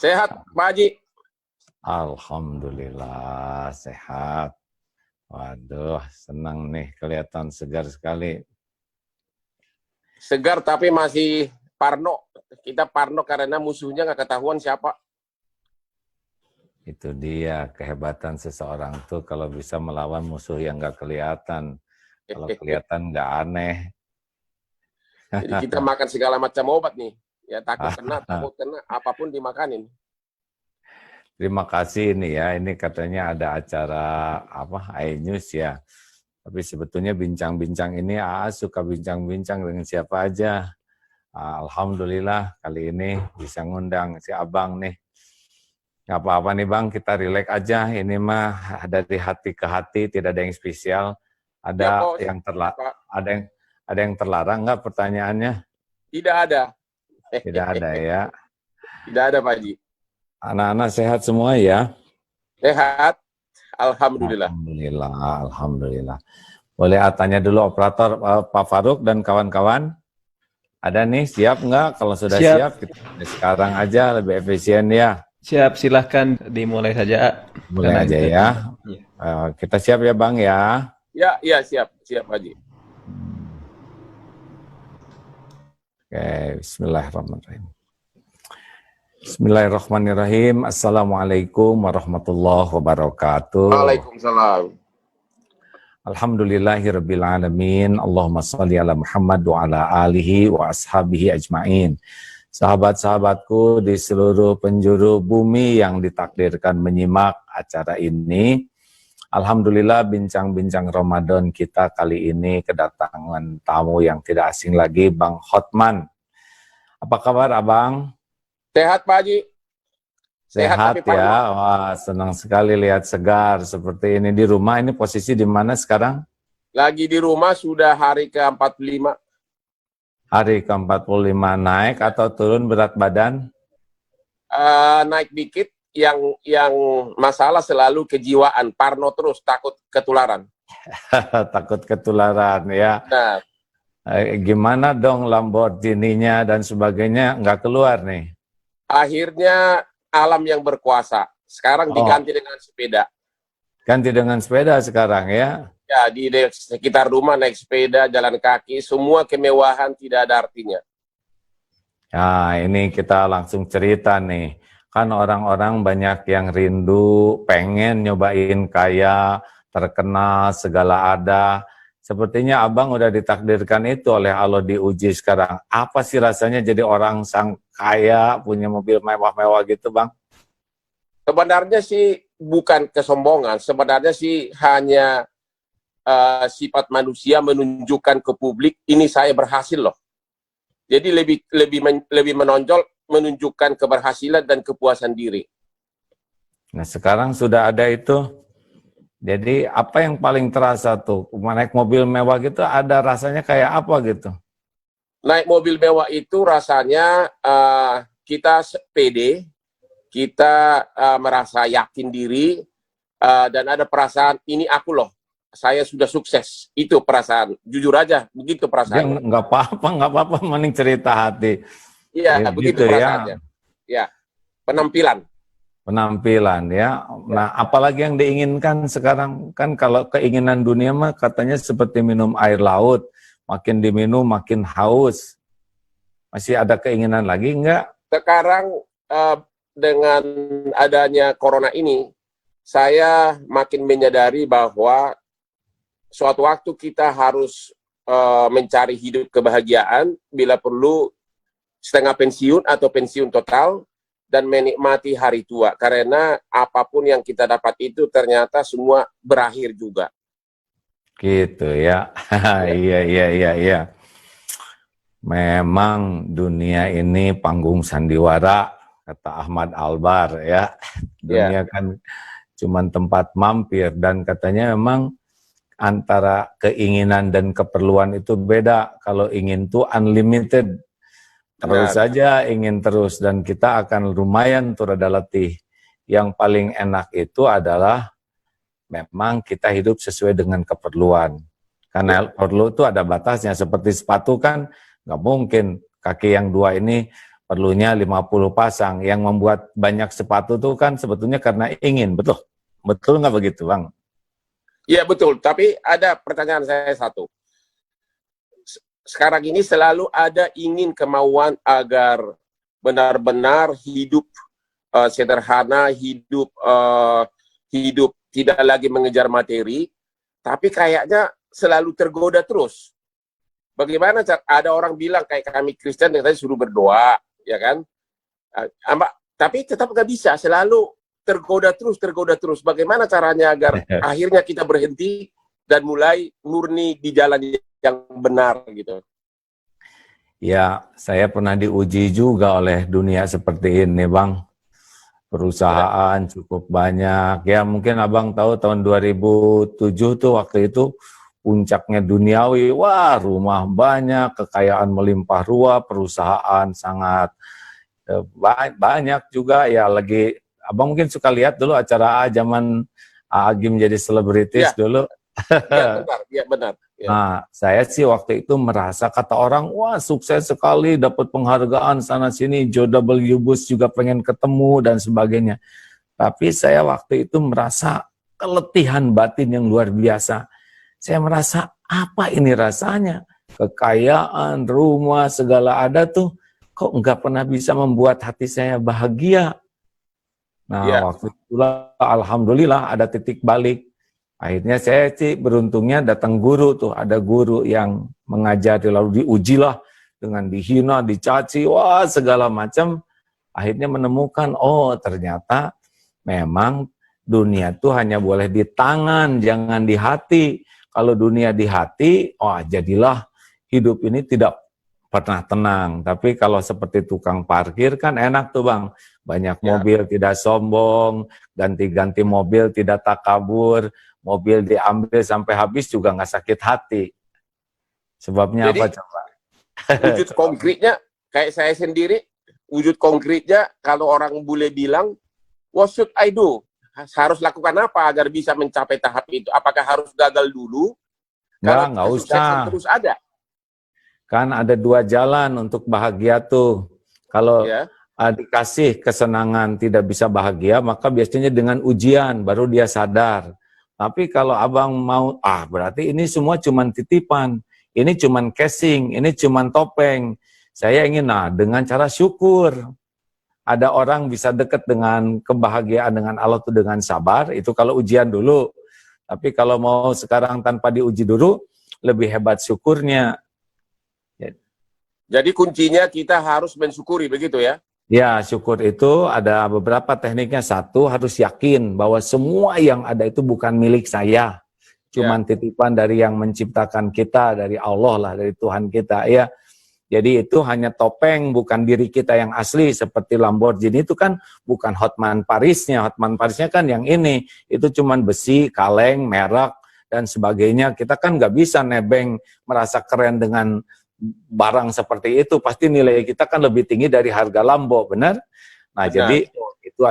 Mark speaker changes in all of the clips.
Speaker 1: Sehat, Pak Haji?
Speaker 2: Alhamdulillah sehat. Waduh, senang nih, kelihatan segar sekali.
Speaker 1: Segar tapi masih parno. Kita parno karena musuhnya nggak ketahuan siapa.
Speaker 2: Itu dia kehebatan seseorang tuh kalau bisa melawan musuh yang nggak kelihatan. Kalau kelihatan nggak aneh.
Speaker 1: Jadi kita makan segala macam obat nih. Ya takut kena, apapun dimakanin.
Speaker 2: Terima kasih ini ya, ini katanya ada acara iNews ya. Tapi sebetulnya bincang-bincang ini suka bincang-bincang dengan siapa aja. Alhamdulillah kali ini bisa ngundang si Abang nih. Gak apa-apa nih Bang, kita relax aja. Ini mah dari hati ke hati, tidak ada yang spesial. Ada
Speaker 1: ya,
Speaker 2: ada yang terlarang nggak pertanyaannya?
Speaker 1: Tidak ada.
Speaker 2: Tidak ada ya.
Speaker 1: Tidak ada Pak Haji.
Speaker 2: Anak-anak sehat semua ya?
Speaker 1: Sehat, alhamdulillah.
Speaker 2: Alhamdulillah. Boleh tanya dulu operator Pak Faruk dan kawan-kawan? Ada nih, siap nggak? Kalau sudah siap kita sekarang aja lebih efisien ya.
Speaker 3: Siap, silahkan dimulai saja.
Speaker 2: Mulai aja ya. Kita siap ya Bang ya?
Speaker 1: Ya siap Pak Haji.
Speaker 2: Oke, bismillahirrahmanirrahim. Bismillahirrahmanirrahim. Assalamualaikum warahmatullahi wabarakatuh.
Speaker 1: Waalaikumsalam.
Speaker 2: Alhamdulillahirabbil alamin. Allahumma shalli ala Muhammad wa ala alihi wa ashabihi ajmain. Sahabat-sahabatku di seluruh penjuru bumi yang ditakdirkan menyimak acara ini. Alhamdulillah bincang-bincang Ramadan kita kali ini kedatangan tamu yang tidak asing lagi, Bang Hotman. Apa kabar Abang?
Speaker 1: Sehat Pak Haji.
Speaker 2: Sehat ya, wah senang sekali lihat segar seperti ini di rumah. Ini posisi di mana sekarang?
Speaker 1: Lagi di rumah sudah hari ke-45.
Speaker 2: Hari ke-45, naik atau turun berat badan?
Speaker 1: Naik dikit, yang masalah selalu kejiwaan, parno terus, takut ketularan.
Speaker 2: Takut ketularan ya.
Speaker 1: Nah,
Speaker 2: gimana dong Lamborghini-nya dan sebagainya nggak keluar nih?
Speaker 1: Akhirnya alam yang berkuasa. Sekarang diganti dengan sepeda.
Speaker 2: Ganti dengan sepeda sekarang ya?
Speaker 1: Ya, di sekitar rumah naik sepeda, jalan kaki, semua kemewahan tidak ada artinya.
Speaker 2: Nah, ini kita langsung cerita nih. Kan orang-orang banyak yang rindu, pengen nyobain kaya, terkenal, segala ada. Sepertinya Abang udah ditakdirkan itu oleh Allah diuji sekarang. Apa sih rasanya jadi orang sang kaya, punya mobil mewah-mewah gitu Bang?
Speaker 1: Sebenarnya sih bukan kesombongan, sebenarnya sih hanya sifat manusia menunjukkan ke publik, ini saya berhasil loh. Jadi lebih menonjol, menunjukkan keberhasilan dan kepuasan diri.
Speaker 2: Nah sekarang sudah ada itu. Jadi apa yang paling terasa tuh? Naik mobil mewah gitu ada rasanya kayak apa gitu?
Speaker 1: Naik mobil mewah itu rasanya kita pede, kita merasa yakin diri, dan ada perasaan ini aku loh, saya sudah sukses. Itu perasaan, jujur aja, begitu perasaan.
Speaker 2: Nggak apa-apa, mending cerita hati.
Speaker 1: Iya, begitu perasaannya. Ya, penampilan ya.
Speaker 2: Nah, apalagi yang diinginkan sekarang kan kalau keinginan dunia mah katanya seperti minum air laut, makin diminum makin haus. Masih ada keinginan lagi enggak?
Speaker 1: Sekarang dengan adanya corona ini, saya makin menyadari bahwa suatu waktu kita harus mencari hidup kebahagiaan, bila perlu setengah pensiun atau pensiun total, dan menikmati hari tua. Karena apapun yang kita dapat itu ternyata semua berakhir juga.
Speaker 2: Gitu ya. Iya. Memang dunia ini panggung sandiwara, kata Ahmad Albar ya. Dunia kan cuma tempat mampir, dan katanya memang antara keinginan dan keperluan itu beda. Kalau ingin tuh unlimited, terus saja ingin terus, dan kita akan lumayan tuh rada letih. Yang paling enak itu adalah memang kita hidup sesuai dengan keperluan. Karena perlu itu ada batasnya, seperti sepatu kan nggak mungkin kaki yang dua ini perlunya 50 pasang. Yang membuat banyak sepatu tuh kan sebetulnya karena ingin, betul? Betul nggak begitu, Bang?
Speaker 1: Iya betul, tapi ada pertanyaan saya satu. Sekarang ini selalu ada ingin kemauan agar benar-benar hidup sederhana, hidup tidak lagi mengejar materi, tapi kayaknya selalu tergoda terus. Bagaimana ada orang bilang kayak kami Kristen yang tadi suruh berdoa, ya kan? Tapi tetap nggak bisa, selalu tergoda terus. Bagaimana caranya agar akhirnya kita berhenti dan mulai murni di jalan yang benar gitu?
Speaker 2: Ya, saya pernah diuji juga oleh dunia seperti ini, Bang. Perusahaan cukup banyak. Ya, mungkin Abang tahu tahun 2007 tuh waktu itu puncaknya duniawi. Wah, rumah banyak, kekayaan melimpah ruah, perusahaan sangat banyak juga. Ya, lagi Abang mungkin suka lihat dulu acara zaman Agim jadi selebritis dulu.
Speaker 1: Iya benar. Ya.
Speaker 2: Nah, saya sih waktu itu merasa kata orang, wah sukses sekali, dapat penghargaan sana-sini, George W. Bush juga pengen ketemu dan sebagainya. Tapi saya waktu itu merasa keletihan batin yang luar biasa. Saya merasa, apa ini rasanya? Kekayaan, rumah, segala ada tuh, kok nggak pernah bisa membuat hati saya bahagia. Nah, waktu itulah alhamdulillah ada titik balik. Akhirnya saya sih beruntungnya datang guru tuh, ada guru yang mengajari lalu diujilah dengan dihina, dicaci, wah segala macam. Akhirnya menemukan, oh ternyata memang dunia tuh hanya boleh di tangan, jangan di hati. Kalau dunia di hati, wah jadilah hidup ini tidak pernah tenang. Tapi kalau seperti tukang parkir kan enak tuh Bang. Banyak mobil tidak sombong, ganti-ganti mobil tidak takabur. Mobil diambil sampai habis juga nggak sakit hati. Sebabnya jadi, apa coba?
Speaker 1: Wujud konkretnya, kayak saya sendiri, wujud konkretnya kalau orang bule bilang, what should I do? Harus lakukan apa agar bisa mencapai tahap itu? Apakah harus gagal dulu?
Speaker 2: Nggak usah.
Speaker 1: Terus ada.
Speaker 2: Kan ada dua jalan untuk bahagia tuh. Kalau dikasih kesenangan tidak bisa bahagia, maka biasanya dengan ujian baru dia sadar. Tapi kalau abang mau, berarti ini semua cuman titipan, ini cuman casing, ini cuman topeng. Saya ingin, dengan cara syukur. Ada orang bisa dekat dengan kebahagiaan dengan Allah itu dengan sabar, itu kalau ujian dulu. Tapi kalau mau sekarang tanpa diuji dulu, lebih hebat syukurnya.
Speaker 1: Jadi kuncinya kita harus mensyukuri, begitu ya?
Speaker 2: Ya, syukur itu ada beberapa tekniknya. Satu, harus yakin bahwa semua yang ada itu bukan milik saya. Cuman titipan dari yang menciptakan kita, dari Allah lah, dari Tuhan kita. Ya, jadi itu hanya topeng, bukan diri kita yang asli. Seperti Lamborghini itu kan bukan Hotman Parisnya. Hotman Parisnya kan yang ini. Itu cuman besi, kaleng, merek, dan sebagainya. Kita kan nggak bisa nebeng merasa keren dengan barang seperti itu, pasti nilai kita kan lebih tinggi dari harga Lambo, benar? Nah, jadi itu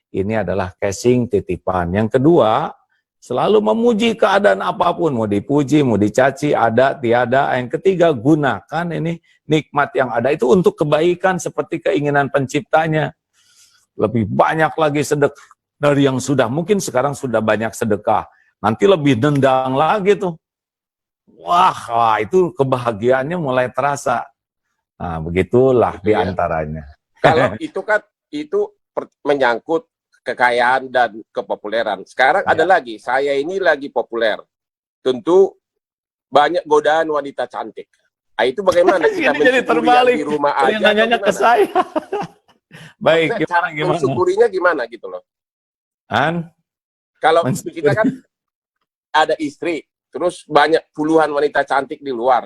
Speaker 2: ini adalah casing titipan. Yang kedua, selalu memuji keadaan apapun, mau dipuji, mau dicaci, ada, tiada. Yang ketiga, gunakan ini nikmat yang ada itu untuk kebaikan seperti keinginan penciptanya. Lebih banyak lagi sedekah dari yang sudah, mungkin sekarang sudah banyak sedekah, nanti lebih nendang lagi tuh. Wah, itu kebahagiaannya mulai terasa. Nah, begitulah diantaranya.
Speaker 1: Kalau itu kan, itu menyangkut kekayaan dan kepopuleran. Sekarang ada lagi, saya ini lagi populer. Tentu banyak godaan wanita cantik. Nah, itu bagaimana kita mensyukuri di rumah aja?
Speaker 2: Nanya ke saya. Baik, gimana?
Speaker 1: Mensyukurinya gimana gitu loh. Kalau kita kan ada istri, terus banyak puluhan wanita cantik di luar.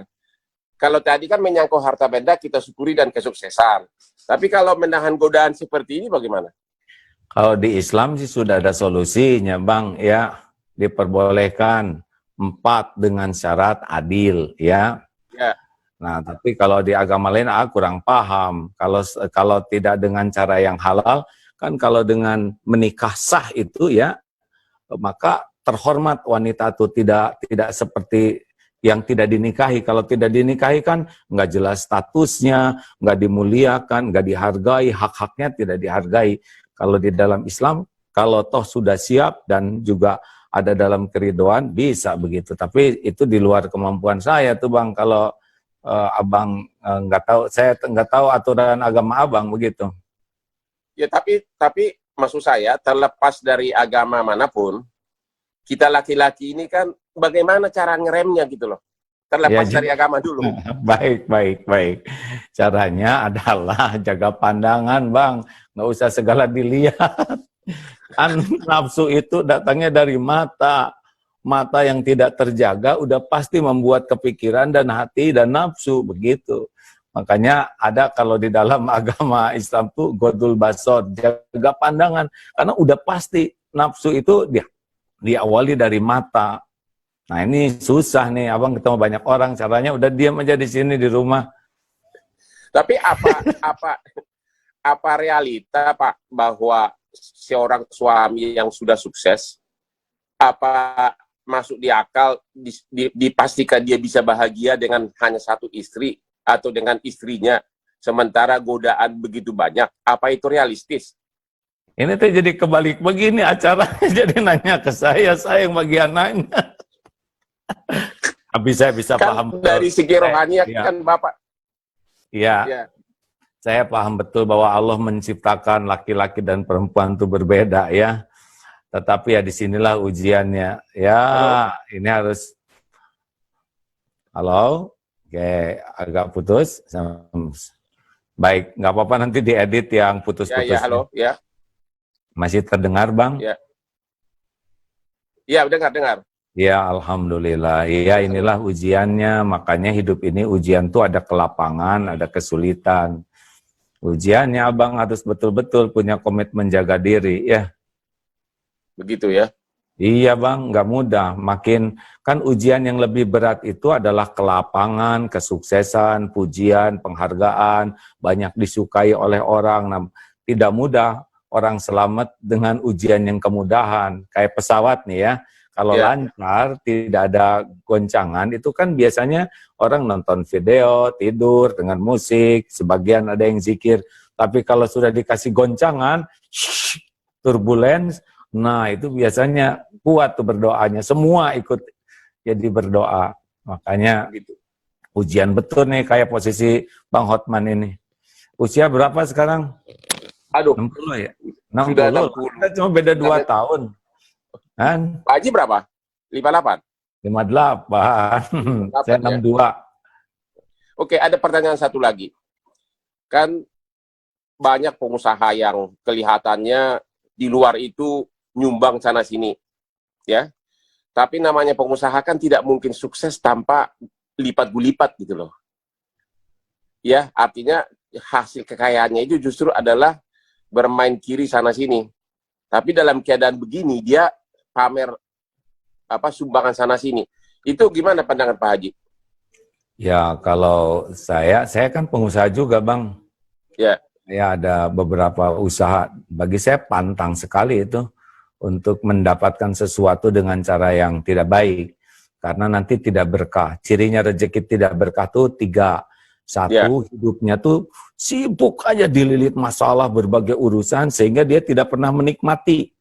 Speaker 1: Kalau tadi kan menyangkut harta benda, kita syukuri dan kesuksesan. Tapi kalau menahan godaan seperti ini bagaimana?
Speaker 2: Kalau di Islam sih sudah ada solusinya, Bang. Ya, diperbolehkan 4 dengan syarat adil, ya. Nah, tapi kalau di agama lain kurang paham. Kalau tidak dengan cara yang halal, kan kalau dengan menikah sah itu ya, maka terhormat wanita itu tidak seperti yang tidak dinikahi. Kalau tidak dinikahi kan nggak jelas statusnya, nggak dimuliakan, nggak dihargai, hak-haknya tidak dihargai. Kalau di dalam Islam, kalau toh sudah siap dan juga ada dalam keridoan, bisa begitu. Tapi itu di luar kemampuan saya tuh Bang. Kalau Abang nggak tahu, saya nggak tahu aturan agama Abang begitu.
Speaker 1: Ya, tapi maksud saya, terlepas dari agama manapun, kita laki-laki ini kan bagaimana cara ngeremnya gitu loh. Terlepas dari agama dulu.
Speaker 2: Baik. Caranya adalah jaga pandangan, Bang. Nggak usah segala dilihat. Kan nafsu itu datangnya dari mata. Mata yang tidak terjaga udah pasti membuat kepikiran dan hati dan nafsu, begitu. Makanya ada kalau di dalam agama Islam tuh godul basor, jaga pandangan. Karena udah pasti nafsu itu diawali dari mata. Nah ini susah nih, Abang ketemu banyak orang, caranya udah diam aja di sini di rumah.
Speaker 1: Tapi apa realita Pak bahwa seorang suami yang sudah sukses, apa masuk di akal dipastikan dia bisa bahagia dengan hanya satu istri atau dengan istrinya, sementara godaan begitu banyak? Apa itu realistis?
Speaker 2: Ini tuh jadi kebalik begini acaranya, jadi nanya ke saya yang bagian nanya. Tapi saya bisa
Speaker 1: Kan
Speaker 2: paham
Speaker 1: dari segi rohani kan Bapak.
Speaker 2: Iya. Saya paham betul bahwa Allah menciptakan laki-laki dan perempuan itu berbeda ya. Tetapi ya disinilah ujiannya. Ya, ini harus. Halo? Oke, agak putus. Baik, nggak apa-apa nanti diedit yang putus-putus.
Speaker 1: Ya, halo, ya.
Speaker 2: Masih terdengar, Bang?
Speaker 1: Ya. Iya, dengar.
Speaker 2: Ya, alhamdulillah. Iya, inilah ujiannya. Makanya hidup ini ujian tuh ada kelapangan, ada kesulitan. Ujiannya Abang harus betul-betul punya komitmen jaga diri, ya.
Speaker 1: Begitu ya.
Speaker 2: Iya Bang, nggak mudah. Makin kan ujian yang lebih berat itu adalah kelapangan, kesuksesan, pujian, penghargaan, banyak disukai oleh orang. Nah, tidak mudah orang selamat dengan ujian yang kemudahan. Kayak pesawat nih ya. Kalau lancar, tidak ada goncangan, itu kan biasanya orang nonton video, tidur dengan musik, sebagian ada yang zikir. Tapi kalau sudah dikasih goncangan, turbulence, nah itu biasanya kuat tuh berdoanya. Semua ikut jadi berdoa. Makanya ujian betul nih kayak posisi Bang Hotman ini. Usia berapa sekarang?
Speaker 1: Aduh.
Speaker 2: 60 ya? 60.
Speaker 1: Sudah 60.
Speaker 2: Kita cuma beda 2 tahun. Kan?
Speaker 1: Pak Haji berapa? 58?
Speaker 2: 58. Saya 62.
Speaker 1: Oke, ada pertanyaan satu lagi. Kan banyak pengusaha yang kelihatannya di luar itu nyumbang sana-sini. Ya. Tapi namanya pengusaha kan tidak mungkin sukses tanpa lipat-gulipat gitu loh. Ya, artinya hasil kekayaannya itu justru adalah bermain kiri sana-sini. Tapi dalam keadaan begini, dia pamer sumbangan sana sini. Itu gimana pandangan Pak Haji?
Speaker 2: Ya, kalau saya kan pengusaha juga, Bang.
Speaker 1: Ya.
Speaker 2: Ya, ada beberapa usaha. Bagi saya pantang sekali itu untuk mendapatkan sesuatu dengan cara yang tidak baik. Karena nanti tidak berkah. Cirinya rezeki tidak berkah tuh 3. Satu, hidupnya tuh sibuk aja dililit masalah berbagai urusan sehingga dia tidak pernah menikmati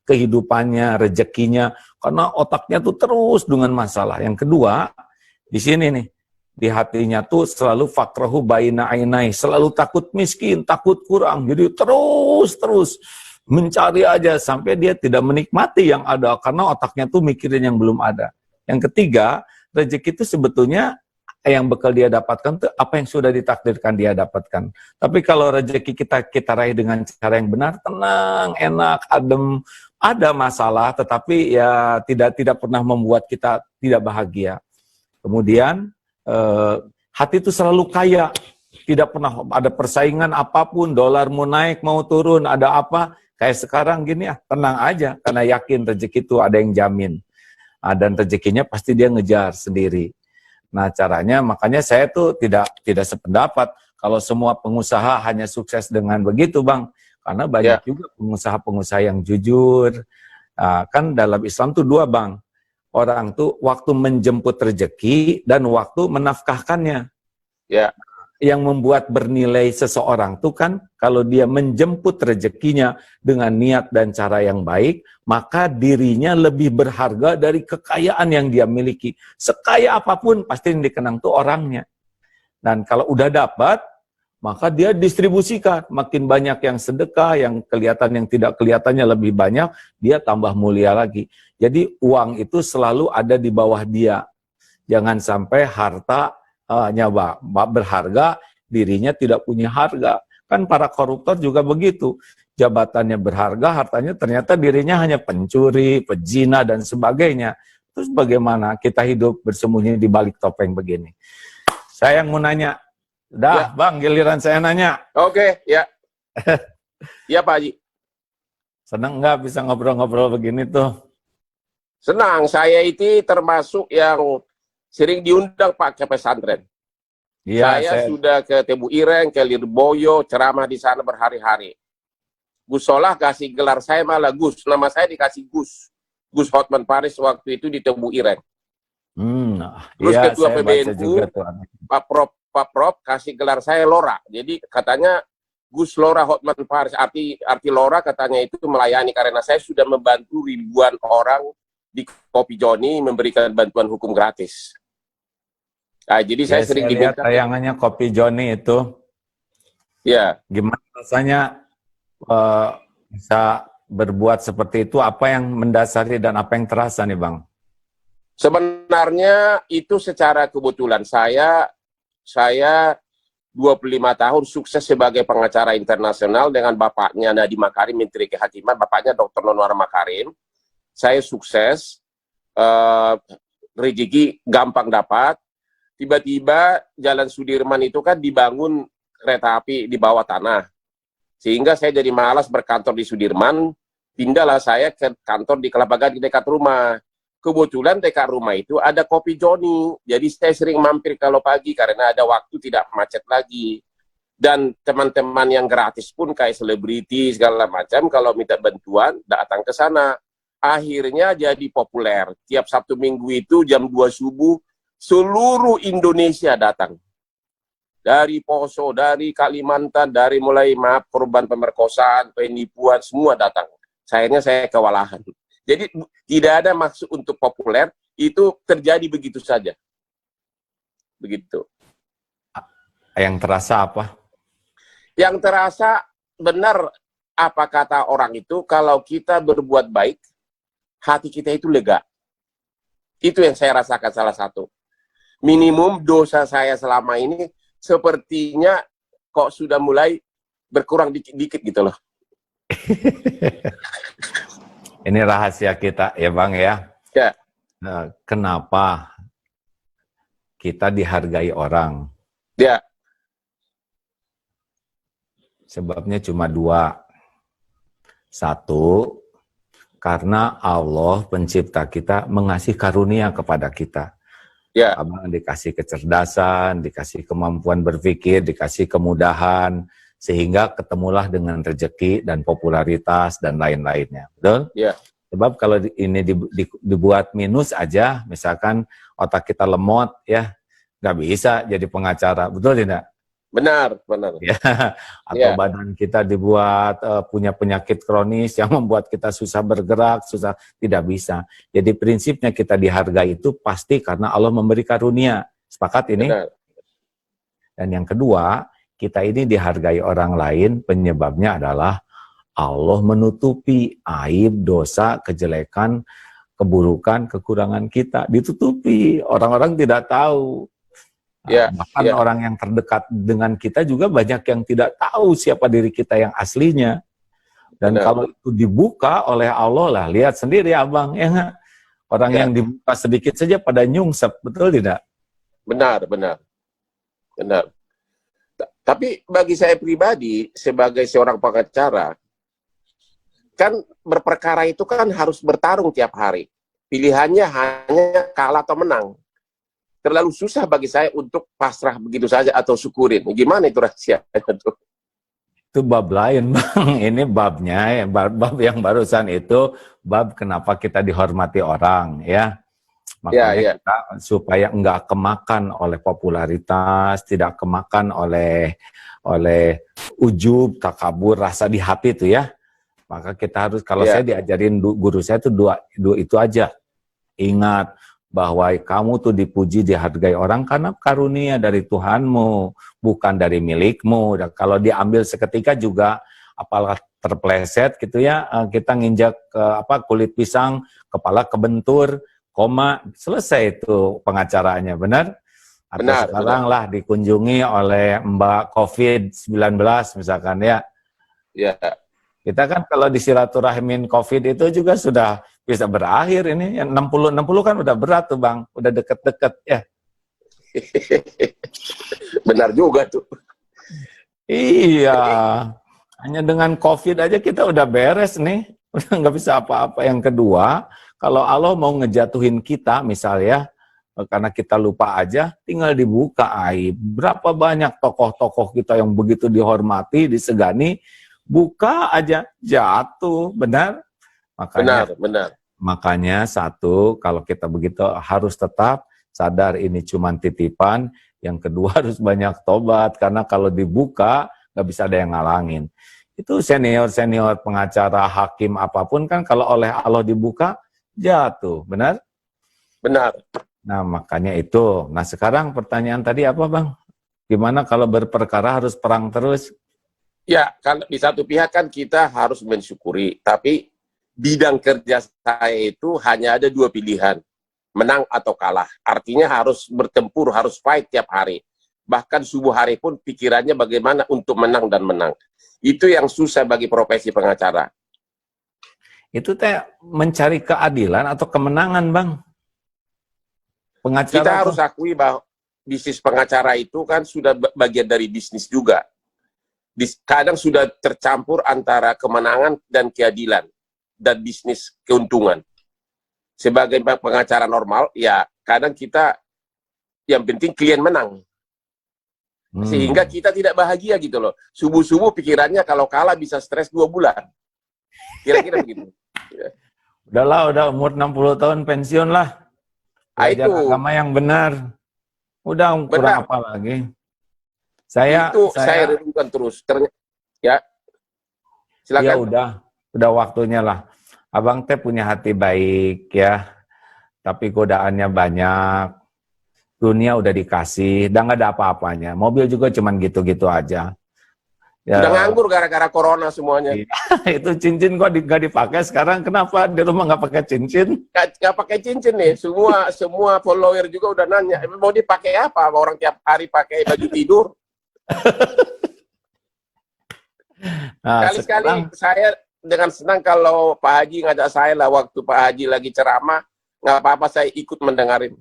Speaker 2: kehidupannya, rezekinya, karena otaknya tuh terus dengan masalah. Yang kedua, di sini nih, di hatinya tuh selalu fakrahu baina ainai, selalu takut miskin, takut kurang, jadi terus mencari aja sampai dia tidak menikmati yang ada, karena otaknya tuh mikirin yang belum ada. Yang ketiga, rezeki itu sebetulnya yang bakal dia dapatkan tuh apa yang sudah ditakdirkan dia dapatkan. Tapi kalau rezeki kita raih dengan cara yang benar, tenang, enak, adem, ada masalah tetapi ya tidak pernah membuat kita tidak bahagia. Kemudian hati itu selalu kaya, tidak pernah ada persaingan apapun, dolar mau naik mau turun, ada apa kayak sekarang gini tenang aja karena yakin rezeki itu ada yang jamin. Dan rezekinya pasti dia ngejar sendiri. Nah caranya, makanya saya tuh tidak sependapat kalau semua pengusaha hanya sukses dengan begitu Bang. Karena banyak juga pengusaha-pengusaha yang jujur. Kan dalam Islam tuh 2 Bang. orang tuh waktu menjemput rezeki dan waktu menafkahkannya.
Speaker 1: Ya.
Speaker 2: Yang membuat bernilai seseorang tuh kan kalau dia menjemput rezekinya dengan niat dan cara yang baik, maka dirinya lebih berharga dari kekayaan yang dia miliki. Sekaya apapun pasti yang dikenang tuh orangnya. Dan kalau udah dapat, maka dia distribusikan. Makin banyak yang sedekah, yang kelihatan yang tidak kelihatannya lebih banyak, dia tambah mulia lagi. Jadi uang itu selalu ada di bawah dia. Jangan sampai harta berharga, dirinya tidak punya harga. Kan para koruptor juga begitu. Jabatannya berharga, hartanya ternyata dirinya hanya pencuri, pezina, dan sebagainya. Terus bagaimana kita hidup bersembunyi di balik topeng begini? Saya yang mau nanya. Dah, ya. Bang, giliran saya nanya.
Speaker 1: Oke, ya. Iya, Pak Haji.
Speaker 2: Senang nggak bisa ngobrol-ngobrol begini tuh?
Speaker 1: Senang, saya itu termasuk yang sering diundang Pak ke pesantren. Ya, saya sudah ke Tebu Ireng, ke Lirboyo, ceramah di sana berhari-hari. Gus Solah kasih gelar saya malah Gus, nama saya dikasih Gus. Gus Hotman Paris waktu itu di Tebu Ireng. Terus
Speaker 2: ya,
Speaker 1: ketua PBNU, Pak Prof kasih gelar saya Lora. Jadi katanya Gus Lora Hotman Paris, arti Lora katanya itu melayani karena saya sudah membantu ribuan orang di Kopi Joni memberikan bantuan hukum gratis. Nah, jadi saya sering
Speaker 2: lihat tayangannya Kopi Joni itu.
Speaker 1: Ya.
Speaker 2: Gimana rasanya bisa berbuat seperti itu? Apa yang mendasari dan apa yang terasa nih, Bang?
Speaker 1: Sebenarnya itu secara kebetulan saya 25 tahun sukses sebagai pengacara internasional dengan bapaknya Nadiem Makarim, Menteri Kehakiman, bapaknya Dr. Nonwar Makarim. Saya sukses, rezeki gampang dapat. Tiba-tiba Jalan Sudirman itu kan dibangun kereta api di bawah tanah. Sehingga saya jadi malas berkantor di Sudirman, pindahlah saya ke kantor di Kelapa Gading dekat rumah. Kebetulan dekat rumah itu ada Kopi Joni. Jadi saya sering mampir kalau pagi karena ada waktu tidak macet lagi. Dan teman-teman yang gratis pun kayak selebriti segala macam kalau minta bantuan datang ke sana. Akhirnya jadi populer. Tiap Sabtu Minggu itu jam 2 subuh, seluruh Indonesia datang. Dari Poso, dari Kalimantan, dari mulai korban pemerkosaan, penipuan, semua datang. Sayangnya saya kewalahan. Jadi tidak ada maksud untuk populer, itu terjadi begitu saja. Begitu.
Speaker 2: Yang terasa apa?
Speaker 1: Yang terasa benar apa kata orang itu, kalau kita berbuat baik, hati kita itu lega. Itu yang saya rasakan salah satu. Minimum dosa saya selama ini sepertinya kok sudah mulai berkurang dikit-dikit gitu loh.
Speaker 2: Ini rahasia kita ya Bang ya.
Speaker 1: Ya.
Speaker 2: Kenapa kita dihargai orang?
Speaker 1: Ya.
Speaker 2: Sebabnya cuma dua. Satu, karena Allah pencipta kita mengasih karunia kepada kita.
Speaker 1: Ya.
Speaker 2: Abang dikasih kecerdasan, dikasih kemampuan berpikir, dikasih kemudahan, sehingga ketemulah dengan rezeki dan popularitas dan lain-lainnya. Betul?
Speaker 1: Ya.
Speaker 2: Sebab kalau ini dibuat minus aja, misalkan otak kita lemot, ya nggak bisa jadi pengacara. Betul tidak?
Speaker 1: Benar, benar.
Speaker 2: Ya. Atau badan kita dibuat punya penyakit kronis yang membuat kita susah bergerak, tidak bisa. Jadi prinsipnya kita dihargai itu pasti karena Allah memberi karunia. Sepakat ini?
Speaker 1: Benar.
Speaker 2: Dan yang kedua, kita ini dihargai orang lain, penyebabnya adalah Allah menutupi aib, dosa, kejelekan, keburukan, kekurangan kita. Ditutupi, orang-orang tidak tahu. Bahkan orang yang terdekat dengan kita juga banyak yang tidak tahu siapa diri kita yang aslinya. Dan kalau itu dibuka oleh Allah lah, lihat sendiri Abang, ya nggak? Orang yang dibuka sedikit saja pada nyungsep, betul tidak?
Speaker 1: Benar, benar. Benar. Tapi bagi saya pribadi, sebagai seorang pengacara, kan berperkara itu kan harus bertarung tiap hari. Pilihannya hanya kalah atau menang. Terlalu susah bagi saya untuk pasrah begitu saja atau syukurin. Gimana itu rahasianya tuh?
Speaker 2: Itu bab lain, Bang. Ini babnya, bab yang barusan itu, bab kenapa kita dihormati orang, ya. Makanya
Speaker 1: ya.
Speaker 2: kita supaya enggak kemakan oleh popularitas, tidak kemakan oleh ujub, takabur, rasa di hati itu ya. Maka kita harus, kalau
Speaker 1: Ya.
Speaker 2: saya diajarin guru saya itu dua itu aja. Ingat bahwa kamu tuh dipuji, dihargai orang karena karunia dari Tuhanmu, bukan dari milikmu. Dan kalau diambil seketika juga, apalah terpleset gitu ya, kita nginjak ke kulit pisang, kepala kebentur, koma, selesai itu pengacaranya, benar? Atau
Speaker 1: Benar,
Speaker 2: sekarang
Speaker 1: benar.
Speaker 2: lah dikunjungi oleh Mbak COVID-19 misalkan ya.
Speaker 1: Ya.
Speaker 2: Kita kan kalau disilaturahmin COVID itu juga sudah bisa berakhir ini. Yang 60 kan udah berat tuh Bang, udah deket-deket ya.
Speaker 1: Benar juga tuh.
Speaker 2: Iya, hanya dengan COVID aja kita udah beres nih, udah nggak bisa apa-apa. Yang kedua, kalau Allah mau ngejatuhin kita misalnya, karena kita lupa aja, tinggal dibuka aib. Berapa banyak tokoh-tokoh kita yang begitu dihormati, disegani, buka aja jatuh, benar?
Speaker 1: Benar.
Speaker 2: Makanya satu, kalau kita begitu harus tetap sadar ini cuma titipan. Yang kedua harus banyak tobat, karena kalau dibuka nggak bisa ada yang ngalangin. Itu senior-senior pengacara, hakim, apapun kan kalau oleh Allah dibuka, jatuh, benar?
Speaker 1: Benar.
Speaker 2: Nah makanya itu. Nah sekarang pertanyaan tadi apa Bang? Gimana kalau berperkara harus perang terus?
Speaker 1: Ya, kan di satu pihak kan kita harus mensyukuri, tapi bidang kerja saya itu hanya ada dua pilihan, menang atau kalah. Artinya harus bertempur, harus fight tiap hari. Bahkan subuh hari pun pikirannya bagaimana untuk menang dan menang. Itu yang susah bagi profesi pengacara.
Speaker 2: Itu teh mencari keadilan atau kemenangan Bang? Pengacara
Speaker 1: Kita harus akui bahwa bisnis pengacara itu kan sudah bagian dari bisnis juga. Kadang sudah tercampur antara kemenangan dan keadilan dan bisnis keuntungan. Sebagai pengacara normal, ya kadang kita yang penting klien menang. Sehingga kita tidak bahagia gitu loh. Subuh-subuh pikirannya kalau kalah bisa stres 2 bulan. Kira-kira begitu.
Speaker 2: Udahlah, udah umur 60 tahun pensiun lah. Belajar
Speaker 1: Itu
Speaker 2: agama yang benar. Udah kurang apa lagi? Saya
Speaker 1: renungkan terus. Ya, silakan.
Speaker 2: Ya udah waktunya lah. Abang teh punya hati baik ya, tapi godaannya banyak. Dunia udah dikasih, dan nggak ada apa-apanya. Mobil juga cuman gitu-gitu aja. Ya,
Speaker 1: sudah nganggur gara-gara corona semuanya.
Speaker 2: Itu cincin kok nggak dipakai sekarang? Kenapa di rumah nggak pakai cincin?
Speaker 1: Nggak pakai cincin nih. Semua follower juga udah nanya, mau dipakai apa? Orang tiap hari pakai baju tidur.
Speaker 2: Nah,
Speaker 1: Sekali-sekali saya dengan senang kalau Pak Haji ngajak saya lah waktu Pak Haji lagi ceramah, nggak apa-apa saya ikut mendengarin.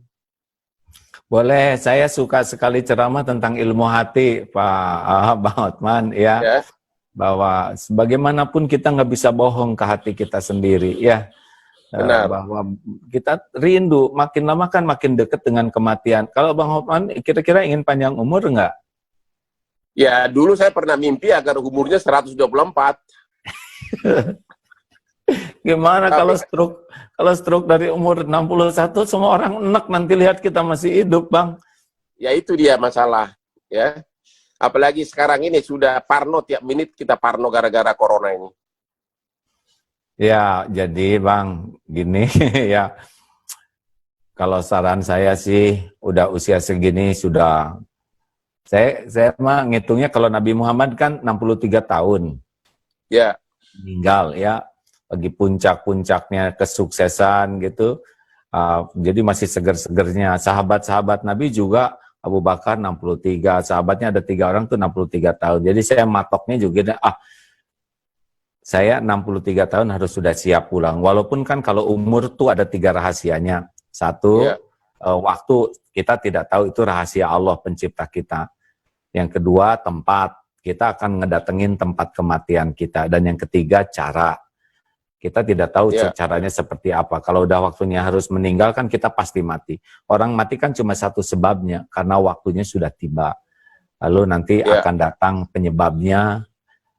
Speaker 2: Boleh, saya suka sekali ceramah tentang ilmu hati, Bang Hotman, ya. Bahwa sebagaimanapun kita nggak bisa bohong ke hati kita sendiri, ya.
Speaker 1: Benar.
Speaker 2: Bahwa kita rindu, makin lama kan makin dekat dengan kematian. Kalau Bang Hotman kira-kira ingin panjang umur nggak?
Speaker 1: Ya, dulu saya pernah mimpi agar umurnya 124.
Speaker 2: Gimana kalau stroke dari umur 61 semua orang enak nanti lihat kita masih hidup, Bang.
Speaker 1: Ya itu dia masalah, ya. Apalagi sekarang ini sudah parno, tiap menit kita parno gara-gara corona ini.
Speaker 2: Ya, jadi Bang, gini ya. Kalau saran saya sih udah usia segini sudah saya mah ngitungnya kalau Nabi Muhammad kan 63 tahun.
Speaker 1: Ya.
Speaker 2: Meninggal ya. Lagi puncak-puncaknya kesuksesan gitu. Jadi masih seger-segernya. Sahabat-sahabat Nabi juga Abu Bakar 63, sahabatnya ada 3 orang tuh 63 tahun. Jadi saya matoknya juga saya 63 tahun harus sudah siap pulang. Walaupun kan kalau umur tuh ada 3 rahasianya. Satu, waktu kita tidak tahu, itu rahasia Allah pencipta kita. Yang kedua, tempat. Kita akan ngedatengin tempat kematian kita. Dan yang ketiga, cara. Kita tidak tahu caranya seperti apa. Kalau udah waktunya harus meninggal kan kita pasti mati. Orang mati kan cuma satu sebabnya, karena waktunya sudah tiba. Lalu nanti akan datang penyebabnya,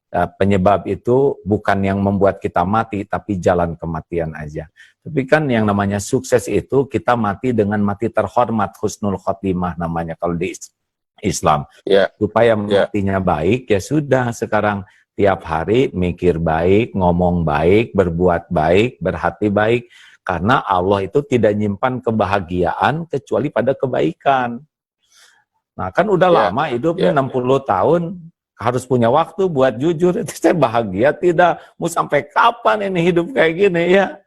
Speaker 2: penyebab itu bukan yang membuat kita mati, tapi jalan kematian aja. Tapi kan yang namanya sukses itu kita mati dengan mati terhormat, husnul khotimah namanya kalau di Islam. Supaya matinya baik, ya sudah sekarang tiap hari mikir baik, ngomong baik, berbuat baik, berhati baik. Karena Allah itu tidak nyimpan kebahagiaan kecuali pada kebaikan. Nah kan udah lama hidupnya 60 tahun, harus punya waktu buat jujur. Itu saya bahagia tidak? Mau sampai kapan ini hidup kayak gini ya?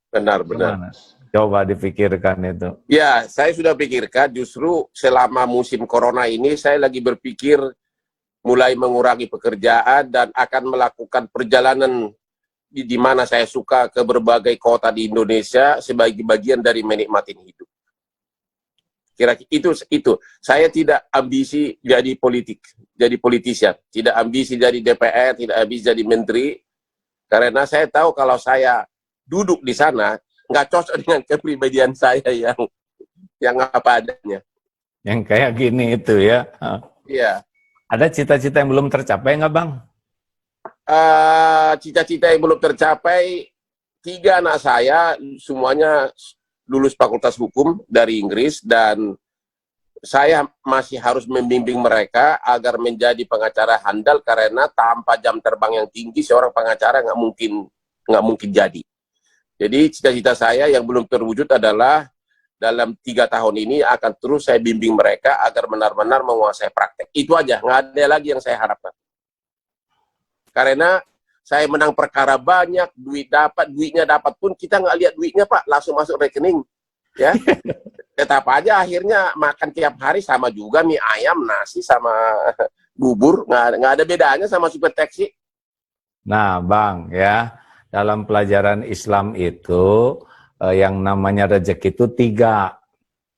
Speaker 1: Benar.
Speaker 2: Gimana? Coba dipikirkan itu.
Speaker 1: Ya, saya sudah pikirkan justru selama musim corona ini saya lagi berpikir mulai mengurangi pekerjaan dan akan melakukan perjalanan di mana saya suka ke berbagai kota di Indonesia sebagai bagian dari menikmati hidup. Kira-kira itu. Saya tidak ambisi jadi politician, tidak ambisi jadi DPR, tidak ambisi jadi menteri, karena saya tahu kalau saya duduk di sana nggak cocok dengan kepribadian saya yang apa adanya.
Speaker 2: Yang kayak gini itu ya.
Speaker 1: Iya.
Speaker 2: Ada cita-cita yang belum tercapai nggak, Bang?
Speaker 1: Cita-cita yang belum tercapai, 3 anak saya semuanya lulus Fakultas Hukum dari Inggris, dan saya masih harus membimbing mereka agar menjadi pengacara handal, karena tanpa jam terbang yang tinggi seorang pengacara nggak mungkin jadi. Jadi cita-cita saya yang belum terwujud adalah dalam 3 tahun ini akan terus saya bimbing mereka agar benar-benar menguasai praktek. Itu aja, nggak ada lagi yang saya harapkan. Karena saya menang perkara banyak, duitnya dapat pun kita nggak lihat duitnya Pak, langsung masuk rekening, ya. Tetap aja akhirnya makan tiap hari sama juga mie ayam, nasi sama bubur, nggak ada bedanya sama supir taksi.
Speaker 2: Nah, Bang, ya dalam pelajaran Islam itu yang namanya rezeki itu 3.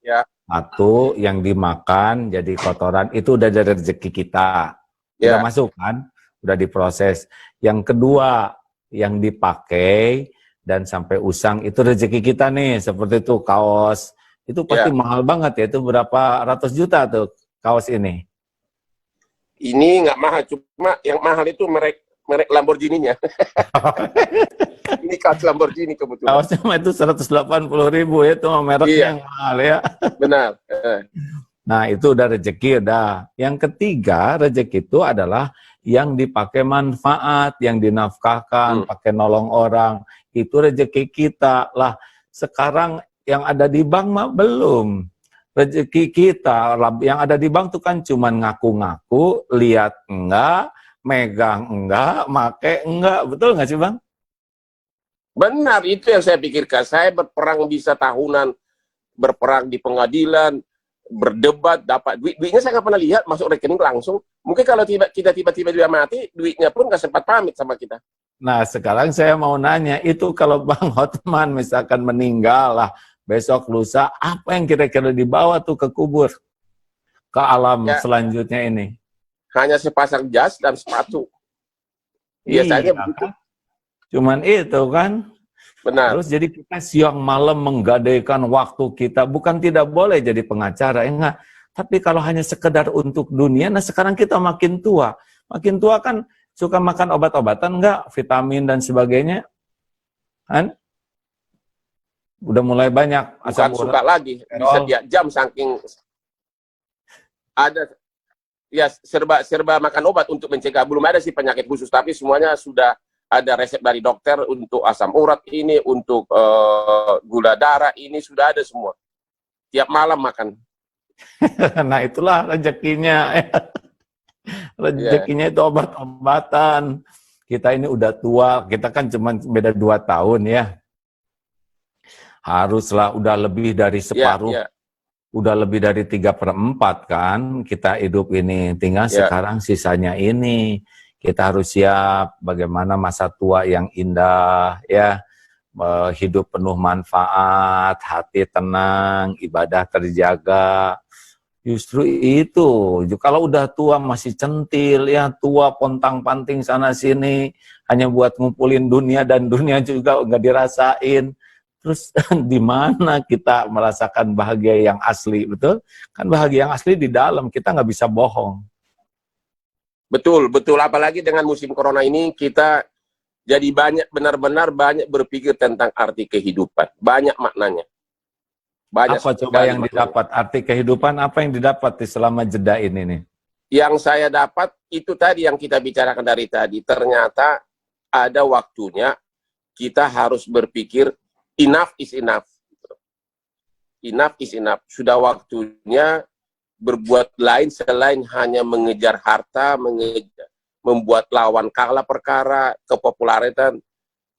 Speaker 1: Ya.
Speaker 2: 1 yang dimakan jadi kotoran itu udah dari rezeki kita, udah masuk kan? Udah diproses. Yang kedua, yang dipakai dan sampai usang itu rezeki kita nih, seperti itu kaos. Itu pasti mahal banget ya, itu berapa ratus juta tuh kaos ini.
Speaker 1: Ini nggak mahal, cuma yang mahal itu merek Lamborghini-nya. Ini kaos Lamborghini kebetulan.
Speaker 2: Kaosnya itu 180.000 ya, itu mereknya yang mahal ya.
Speaker 1: Benar.
Speaker 2: Nah itu udah rezeki udah. Yang ketiga rezeki itu adalah yang dipakai manfaat, yang dinafkahkan, pakai nolong orang, itu rezeki kita lah. Sekarang yang ada di bank mah belum. Rezeki kita, yang ada di bank tuh kan cuman ngaku-ngaku, lihat enggak, megang enggak, make enggak, betul nggak sih Bang?
Speaker 1: Benar, itu yang saya pikirkan. Saya berperang bisa tahunan, berperang di pengadilan, berdebat, dapat duitnya saya nggak pernah lihat masuk rekening langsung. Mungkin kalau kita tiba-tiba dia mati, duitnya pun nggak sempat pamit sama kita.
Speaker 2: Nah sekarang saya mau nanya, itu kalau Bang Hotman misalkan meninggal lah, besok lusa, apa yang kira-kira dibawa tuh ke kubur, ke alam selanjutnya ini?
Speaker 1: Hanya sepasang jas dan sepatu. Biasanya begitu.
Speaker 2: Kan? Cuman itu kan.
Speaker 1: Benar.
Speaker 2: Terus jadi kita siang malam menggadaikan waktu kita, bukan tidak boleh jadi pengacara, enggak. Tapi kalau hanya sekedar untuk dunia, nah sekarang kita makin tua kan suka makan obat-obatan enggak, vitamin dan sebagainya, kan? Udah mulai banyak
Speaker 1: asam urat. Suka lagi, bisa dia jam saking ada ya serba makan obat untuk mencegah. Belum ada sih penyakit khusus, tapi semuanya sudah ada resep dari dokter untuk asam urat ini, untuk gula darah ini, sudah ada semua. Tiap malam makan.
Speaker 2: Nah itulah rezekinya. Rezekinya itu obat-obatan. Kita ini udah tua, kita kan cuma beda 2 tahun ya. Haruslah udah lebih dari separuh. Udah lebih dari 3/4 kan kita hidup ini. Tinggal sekarang sisanya ini. Kita harus siap bagaimana masa tua yang indah, ya, hidup penuh manfaat, hati tenang, ibadah terjaga. Justru itu, kalau udah tua masih centil, ya tua pontang-panting sana-sini, hanya buat ngumpulin dunia dan dunia juga nggak dirasain. Terus di mana kita merasakan bahagia yang asli, betul? Kan bahagia yang asli di dalam, kita nggak bisa bohong.
Speaker 1: Betul, betul. Apalagi dengan musim corona ini kita jadi benar-benar banyak berpikir tentang arti kehidupan. Banyak maknanya. Banyak
Speaker 2: Apa coba
Speaker 1: sekali
Speaker 2: yang
Speaker 1: maknanya.
Speaker 2: didapat? Arti kehidupan apa yang didapat di selama jeda ini nih?
Speaker 1: Yang saya dapat itu tadi yang kita bicarakan dari tadi. Ternyata ada waktunya kita harus berpikir enough is enough. Enough is enough. Sudah waktunya berbuat lain selain hanya mengejar harta, membuat lawan kalah perkara, kepopularitan,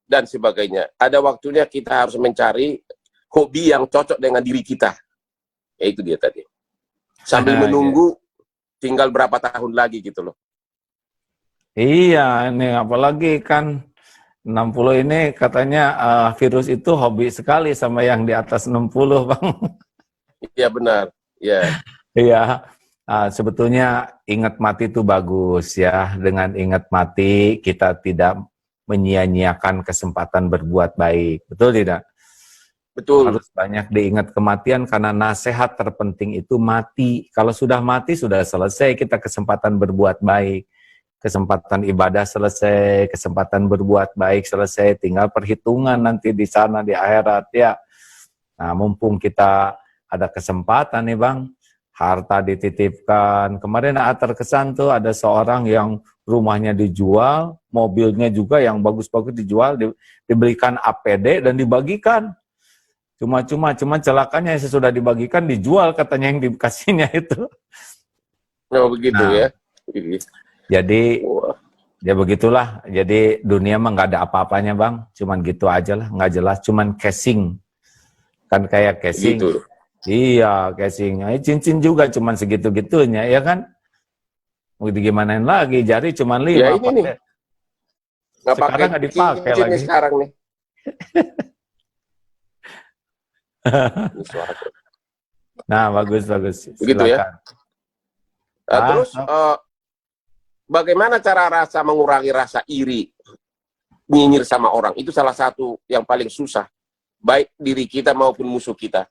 Speaker 1: dan sebagainya. Ada waktunya kita harus mencari hobi yang cocok dengan diri kita. Ya itu dia tadi. Sambil menunggu tinggal berapa tahun lagi gitu loh.
Speaker 2: Iya, ini apalagi kan 60 ini katanya virus itu hobi sekali sama yang di atas 60, Bang.
Speaker 1: Iya benar. Iya.
Speaker 2: Iya, sebetulnya ingat mati itu bagus ya. Dengan ingat mati kita tidak menyia-nyiakan kesempatan berbuat baik. Betul tidak?
Speaker 1: Betul.
Speaker 2: Harus banyak diingat kematian karena nasihat terpenting itu mati. Kalau sudah mati sudah selesai kita kesempatan berbuat baik. Kesempatan ibadah selesai, kesempatan berbuat baik selesai, tinggal perhitungan nanti di sana di akhirat ya. Nah, mumpung kita ada kesempatan nih Bang, harta dititipkan. Kemarin terkesan tuh ada seorang yang rumahnya dijual, mobilnya juga yang bagus-bagus dijual, diberikan APD dan dibagikan. Cuma celakanya sesudah dibagikan dijual katanya yang dikasihnya itu.
Speaker 1: Oh begitu ya.
Speaker 2: Jadi ya begitulah. Jadi dunia mah nggak ada apa-apanya Bang. Cuman gitu aja lah, nggak jelas. Cuman casing. Kan kayak casing.
Speaker 1: Gitu.
Speaker 2: Iya, casing. Cincin juga cuman segitu-gitunya, ya kan? Mau digimanain lagi, jari cuman 5.
Speaker 1: Ya ini nih.
Speaker 2: Sekarang nggak dipakai lagi.
Speaker 1: Sekarang nih.
Speaker 2: Nah, bagus.
Speaker 1: Begitu ya. Terus, bagaimana cara mengurangi rasa iri, nyinyir sama orang? Itu salah satu yang paling susah. Baik diri kita maupun musuh kita.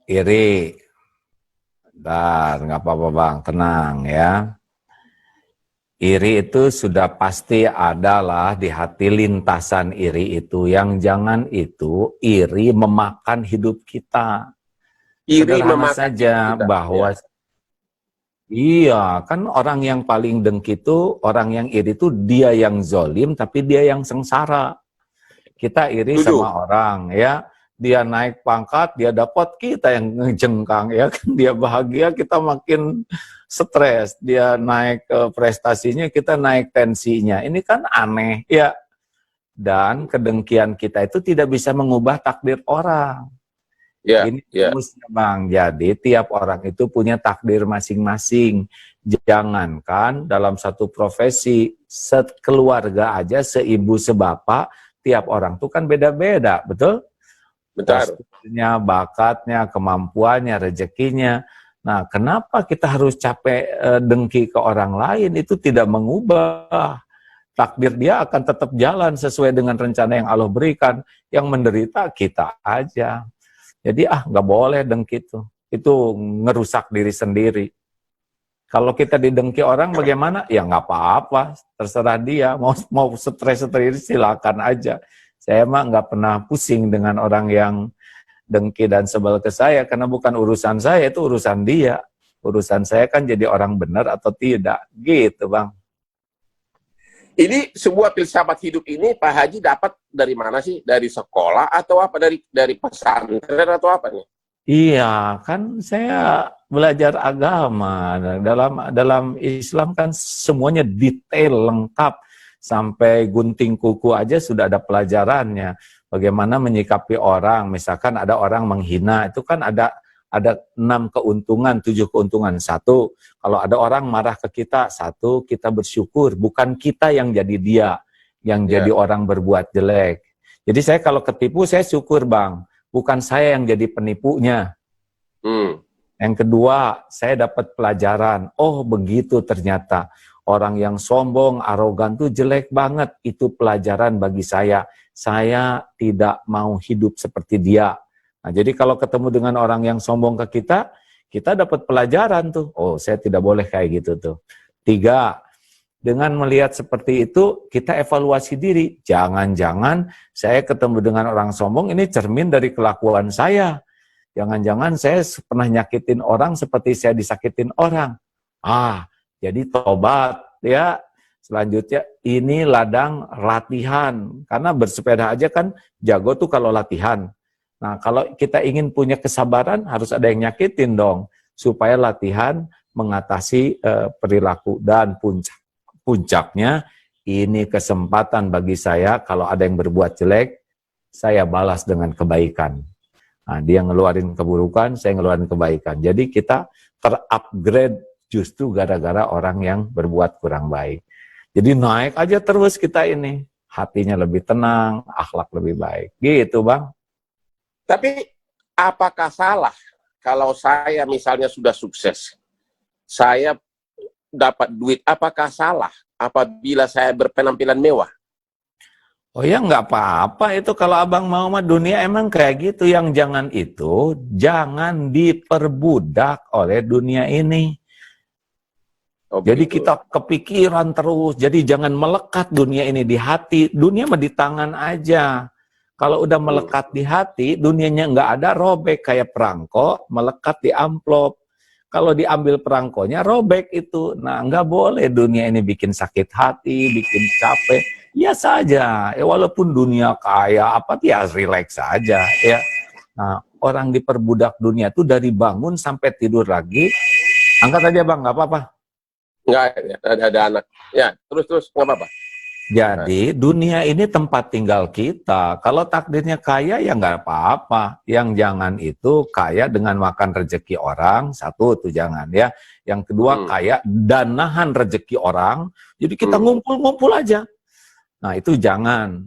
Speaker 2: Iri. Bentar, nggak apa-apa Bang, tenang ya. Iri itu sudah pasti adalah di hati lintasan iri itu. Yang jangan itu, iri memakan hidup kita.
Speaker 1: Iri
Speaker 2: Sederhana
Speaker 1: memakan
Speaker 2: saja
Speaker 1: kita.
Speaker 2: bahwa iya, kan orang yang paling dengki itu, orang yang iri itu dia yang zolim, tapi dia yang sengsara. Kita iri sama orang, ya. Dia naik pangkat, dia dapat, kita yang ngejengkang, ya. Dia bahagia, kita makin stres. Dia naik prestasinya, kita naik tensinya. Ini kan aneh, ya. Dan kedengkian kita itu tidak bisa mengubah takdir orang. Ini rumusnya Bang. Jadi tiap orang itu punya takdir masing-masing. Jangankan dalam satu profesi, sekeluarga aja, seibu sebapak, tiap orang itu kan beda-beda, betul?
Speaker 1: Betul.
Speaker 2: Bakatnya, kemampuannya, rezekinya. Nah, kenapa kita harus capek dengki ke orang lain? Itu tidak mengubah. Takdir dia akan tetap jalan sesuai dengan rencana yang Allah berikan. Yang menderita kita aja. Jadi nggak boleh dengki itu ngerusak diri sendiri. Kalau kita didengki orang bagaimana? Ya nggak apa-apa, terserah dia. Mau stres silakan aja. Saya mah nggak pernah pusing dengan orang yang dengki dan sebel ke saya karena bukan urusan saya, itu urusan dia. Urusan saya kan jadi orang benar atau tidak, gitu Bang.
Speaker 1: Ini sebuah filsafat hidup ini Pak Haji dapat dari mana sih? Dari sekolah atau apa? Dari pesantren atau apa nih?
Speaker 2: Iya, kan saya belajar agama. Dalam Islam kan semuanya detail, lengkap. Sampai gunting kuku aja sudah ada pelajarannya. Bagaimana menyikapi orang. Misalkan ada orang menghina, itu kan ada 6 keuntungan, 7 keuntungan. 1, kalau ada orang marah ke kita, 1, kita bersyukur. Bukan kita yang jadi dia, yang jadi orang berbuat jelek. Jadi saya kalau ketipu, saya syukur Bang. Bukan saya yang jadi penipunya. Yang kedua, saya dapat pelajaran. Oh begitu ternyata. Orang yang sombong, arogan tuh jelek banget. Itu pelajaran bagi saya. Saya tidak mau hidup seperti dia. Nah, jadi kalau ketemu dengan orang yang sombong ke kita kita dapat pelajaran tuh. Oh, saya tidak boleh kayak gitu tuh. 3, dengan melihat seperti itu, kita evaluasi diri. Jangan-jangan saya ketemu dengan orang sombong, ini cermin dari kelakuan saya. Jangan-jangan saya pernah nyakitin orang seperti saya disakitin orang. Jadi tobat ya. Selanjutnya, ini ladang latihan. Karena bersepeda aja kan jago tuh kalau latihan. Nah, kalau kita ingin punya kesabaran, harus ada yang nyakitin dong. Supaya latihan mengatasi perilaku. Dan puncaknya, ini kesempatan bagi saya, kalau ada yang berbuat jelek, saya balas dengan kebaikan. Nah, dia ngeluarin keburukan, saya ngeluarin kebaikan. Jadi kita terupgrade justru gara-gara orang yang berbuat kurang baik. Jadi naik aja terus kita ini. Hatinya lebih tenang, akhlak lebih baik. Gitu, Bang.
Speaker 1: Tapi apakah salah kalau saya misalnya sudah sukses, saya dapat duit, apakah salah apabila saya berpenampilan mewah?
Speaker 2: Oh ya, nggak apa-apa itu kalau abang mau mah, dunia emang kayak gitu. Yang jangan diperbudak oleh dunia ini.
Speaker 1: Oh,
Speaker 2: Jadi
Speaker 1: begitu.
Speaker 2: kita kepikiran terus, jadi jangan melekat dunia ini di hati, dunia mah di tangan aja. Kalau udah melekat di hati, dunianya nggak ada, robek kayak perangko, melekat di amplop. Kalau diambil perangkonya, robek itu. Nah, nggak boleh dunia ini bikin sakit hati, bikin capek. Ya saja, walaupun dunia kaya, ya relax saja. Ya. Nah, orang diperbudak dunia itu dari bangun sampai tidur lagi. Angkat aja Bang, nggak apa-apa.
Speaker 1: Nggak, ada anak. Ya, terus, nggak apa-apa.
Speaker 2: Jadi dunia ini tempat tinggal kita. Kalau takdirnya kaya ya nggak apa-apa. Yang jangan itu kaya dengan makan rezeki orang, satu tuh jangan ya. Yang kedua kaya dan nahan rezeki orang. Jadi kita ngumpul-ngumpul aja. Nah itu jangan.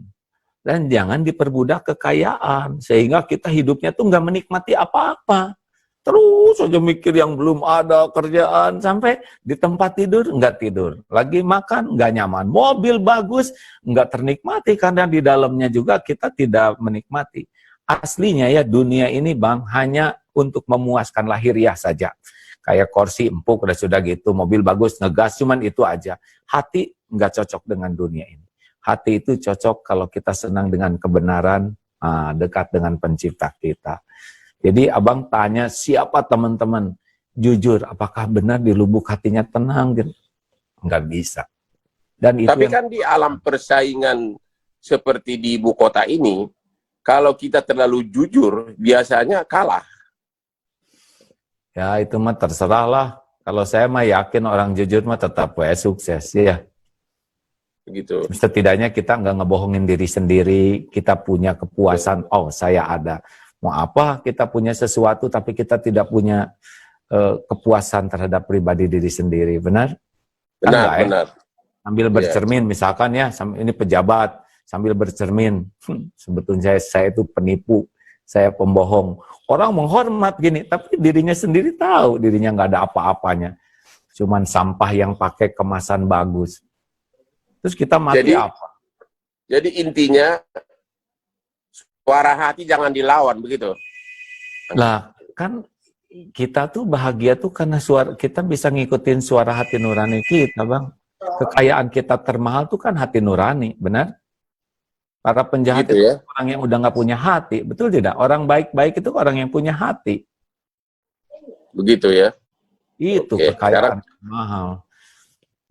Speaker 2: Dan jangan diperbudak kekayaan. Sehingga kita hidupnya tuh nggak menikmati apa-apa. Terus aja mikir yang belum ada kerjaan, sampai di tempat tidur nggak tidur, lagi makan nggak nyaman, mobil bagus nggak ternikmati karena di dalamnya juga kita tidak menikmati. Aslinya ya dunia ini Bang hanya untuk memuaskan lahiriah saja. Kayak kursi empuk sudah gitu, mobil bagus ngegas, cuman itu aja. Hati nggak cocok dengan dunia ini. Hati itu cocok kalau kita senang dengan kebenaran, dekat dengan pencipta kita. Jadi abang tanya siapa teman-teman, jujur apakah benar di lubuk hatinya tenang? Nggak bisa. Dan itu
Speaker 1: tapi kan di alam persaingan seperti di ibu kota ini, kalau kita terlalu jujur biasanya kalah.
Speaker 2: Ya itu mah terserah lah. Kalau saya mah yakin orang jujur mah tetap sukses ya.
Speaker 1: Begitu.
Speaker 2: Setidaknya kita nggak ngebohongin diri sendiri, kita punya kepuasan, oh saya ada. Mau apa kita punya sesuatu tapi kita tidak punya kepuasan terhadap pribadi diri sendiri, benar?
Speaker 1: Benar, benar.
Speaker 2: Sambil bercermin, misalkan ya, ini pejabat, sambil bercermin, sebetulnya saya itu penipu, saya pembohong. Orang menghormat gini, tapi dirinya sendiri tahu dirinya nggak ada apa-apanya. Cuman sampah yang pakai kemasan bagus. Terus kita mati apa?
Speaker 1: Jadi intinya, suara hati jangan dilawan, begitu?
Speaker 2: Lah, kan kita tuh bahagia tuh karena kita bisa ngikutin suara hati nurani kita, Bang. Kekayaan kita termahal tuh kan hati nurani, benar? Para penjahat gitu, itu orang yang udah nggak punya hati, betul tidak? Orang baik-baik itu orang yang punya hati.
Speaker 1: Begitu ya?
Speaker 2: Itu kekayaan termahal.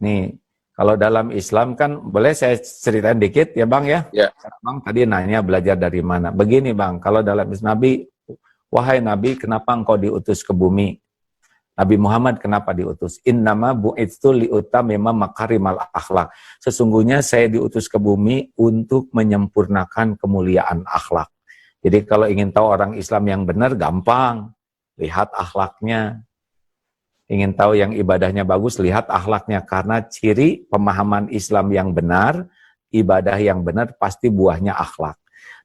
Speaker 2: Nih, kalau dalam Islam kan, boleh saya ceritain dikit ya Bang ya?
Speaker 1: Ya.
Speaker 2: Bang tadi nanya belajar dari mana. Begini Bang, kalau dalam Islam Nabi, wahai Nabi kenapa engkau diutus ke bumi? Nabi Muhammad kenapa diutus? Innama bu'itsu liutamima makarimal akhlak. Sesungguhnya saya diutus ke bumi untuk menyempurnakan kemuliaan akhlak. Jadi kalau ingin tahu orang Islam yang benar, gampang. Lihat akhlaknya. Ingin tahu yang ibadahnya bagus, lihat akhlaknya. Karena ciri pemahaman Islam yang benar, ibadah yang benar, pasti buahnya akhlak.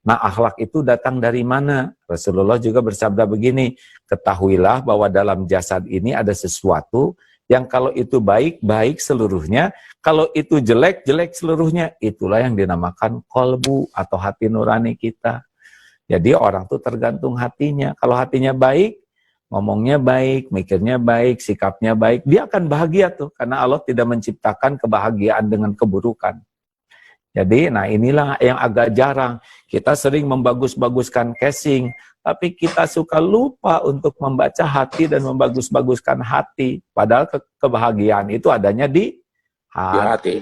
Speaker 2: Nah, akhlak itu datang dari mana? Rasulullah juga bersabda begini, ketahuilah bahwa dalam jasad ini ada sesuatu yang kalau itu baik, baik seluruhnya. Kalau itu jelek, jelek seluruhnya. Itulah yang dinamakan kolbu atau hati nurani kita. Jadi orang tuh tergantung hatinya. Kalau hatinya baik, ngomongnya baik, mikirnya baik, sikapnya baik, dia akan bahagia tuh. Karena Allah tidak menciptakan kebahagiaan dengan keburukan. Jadi, nah inilah yang agak jarang. Kita sering membagus-baguskan casing, tapi kita suka lupa untuk membaca hati dan membagus-baguskan hati. Padahal kebahagiaan itu adanya di hati.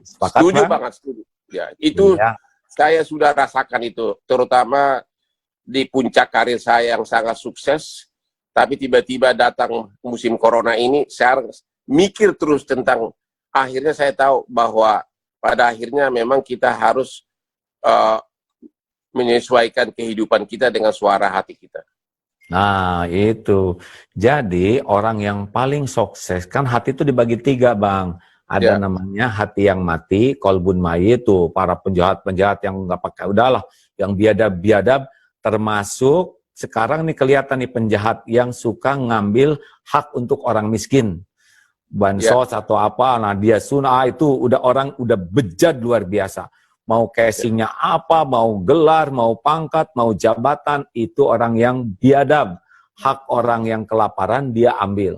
Speaker 2: Sepakat,
Speaker 1: Setuju
Speaker 2: Bang?
Speaker 1: banget, setuju. Ya, itu
Speaker 2: Iya.
Speaker 1: saya sudah rasakan itu, terutama di puncak karir saya yang sangat sukses, tapi tiba-tiba datang musim corona ini, saya mikir terus tentang, akhirnya saya tahu bahwa pada akhirnya memang kita harus menyesuaikan kehidupan kita dengan suara hati kita.
Speaker 2: Nah, itu. Jadi, orang yang paling sukses, kan hati itu dibagi 3, Bang. Ada
Speaker 1: Ya.
Speaker 2: namanya hati yang mati, kolbun mayit tuh, para penjahat-penjahat yang nggak pakai, udahlah, yang biadab-biadab, termasuk sekarang nih kelihatan nih penjahat yang suka ngambil hak untuk orang miskin. Bansos atau apa, nah dia sunah itu udah orang udah bejat luar biasa. Mau casingnya apa, mau gelar, mau pangkat, mau jabatan, itu orang yang biadab. Hak orang yang kelaparan dia ambil.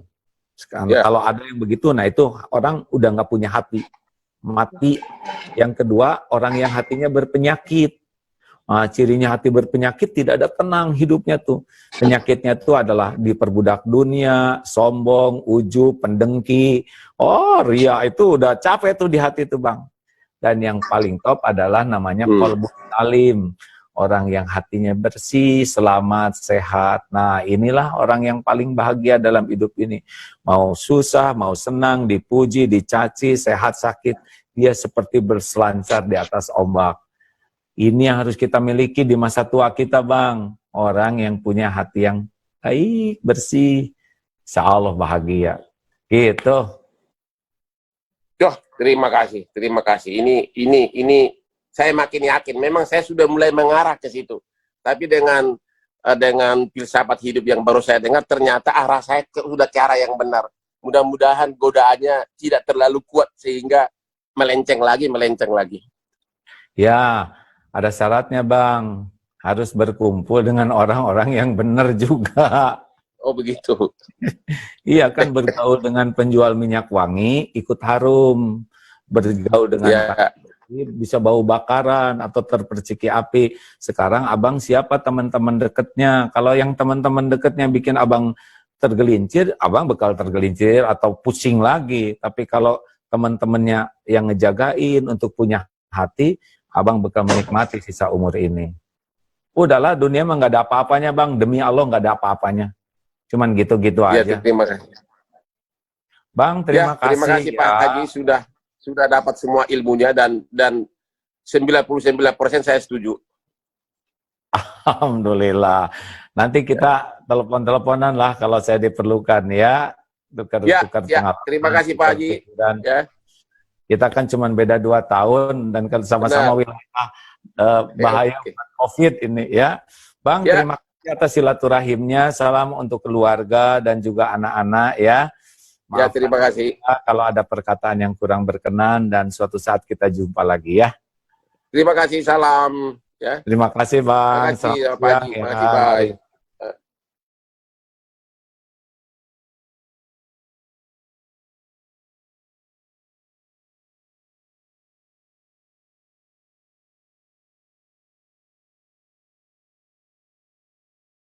Speaker 2: Sekarang, kalau ada yang begitu, nah itu orang udah nggak punya hati, mati. Yang kedua, orang yang hatinya berpenyakit. Nah, cirinya hati berpenyakit tidak ada tenang hidupnya tuh. Penyakitnya itu adalah diperbudak dunia, sombong, ujub, pendengki. Oh, ria itu udah capek tuh di hati tuh, Bang. Dan yang paling top adalah namanya qalbun salim. Orang yang hatinya bersih, selamat, sehat. Nah, inilah orang yang paling bahagia dalam hidup ini. Mau susah, mau senang, dipuji, dicaci, sehat, sakit. Dia seperti berselancar di atas ombak. Ini yang harus kita miliki di masa tua kita, Bang. Orang yang punya hati yang baik, bersih. Insya Allah bahagia. Gitu.
Speaker 1: Yo, terima kasih, terima kasih. Ini saya makin yakin. Memang saya sudah mulai mengarah ke situ. Tapi dengan filsafat hidup yang baru saya dengar, ternyata arah saya sudah ke arah yang benar. Mudah-mudahan godaannya tidak terlalu kuat sehingga melenceng lagi.
Speaker 2: Ya, ada syaratnya, Bang. Harus berkumpul dengan orang-orang yang benar juga.
Speaker 1: Oh, begitu.
Speaker 2: Iya kan, bergaul dengan penjual minyak wangi, ikut harum. Bergaul dengan bisa bau bakaran atau terperciki api. Sekarang abang siapa teman-teman dekatnya? Kalau yang teman-teman dekatnya bikin abang tergelincir, abang bakal tergelincir atau pusing lagi. Tapi kalau teman-temannya yang ngejagain untuk punya hati, abang bakal menikmati sisa umur ini. Udahlah, dunia mah nggak ada apa-apanya, Bang. Demi Allah nggak ada apa-apanya. Cuman gitu-gitu aja.
Speaker 1: Terima kasih.
Speaker 2: Bang, terima kasih.
Speaker 1: Terima kasih Pak Haji sudah dapat semua ilmunya dan 99% saya setuju.
Speaker 2: Alhamdulillah. Nanti kita telepon-teleponan lah kalau saya diperlukan ya. Tukar-tukar pengalaman.
Speaker 1: Terima kasih Pak Haji.
Speaker 2: Kita kan cuma beda 2 tahun dan kan sama-sama wilayah bahaya COVID ini ya. Bang, terima kasih atas silaturahimnya. Salam untuk keluarga dan juga anak-anak ya.
Speaker 1: Ya, terima kasih.
Speaker 2: Kalau ada perkataan yang kurang berkenan dan suatu saat kita jumpa lagi ya.
Speaker 1: Terima kasih, salam. Ya.
Speaker 2: Terima kasih, Bang.
Speaker 1: Terima kasih, Pak Haji. Terima kasih, bye.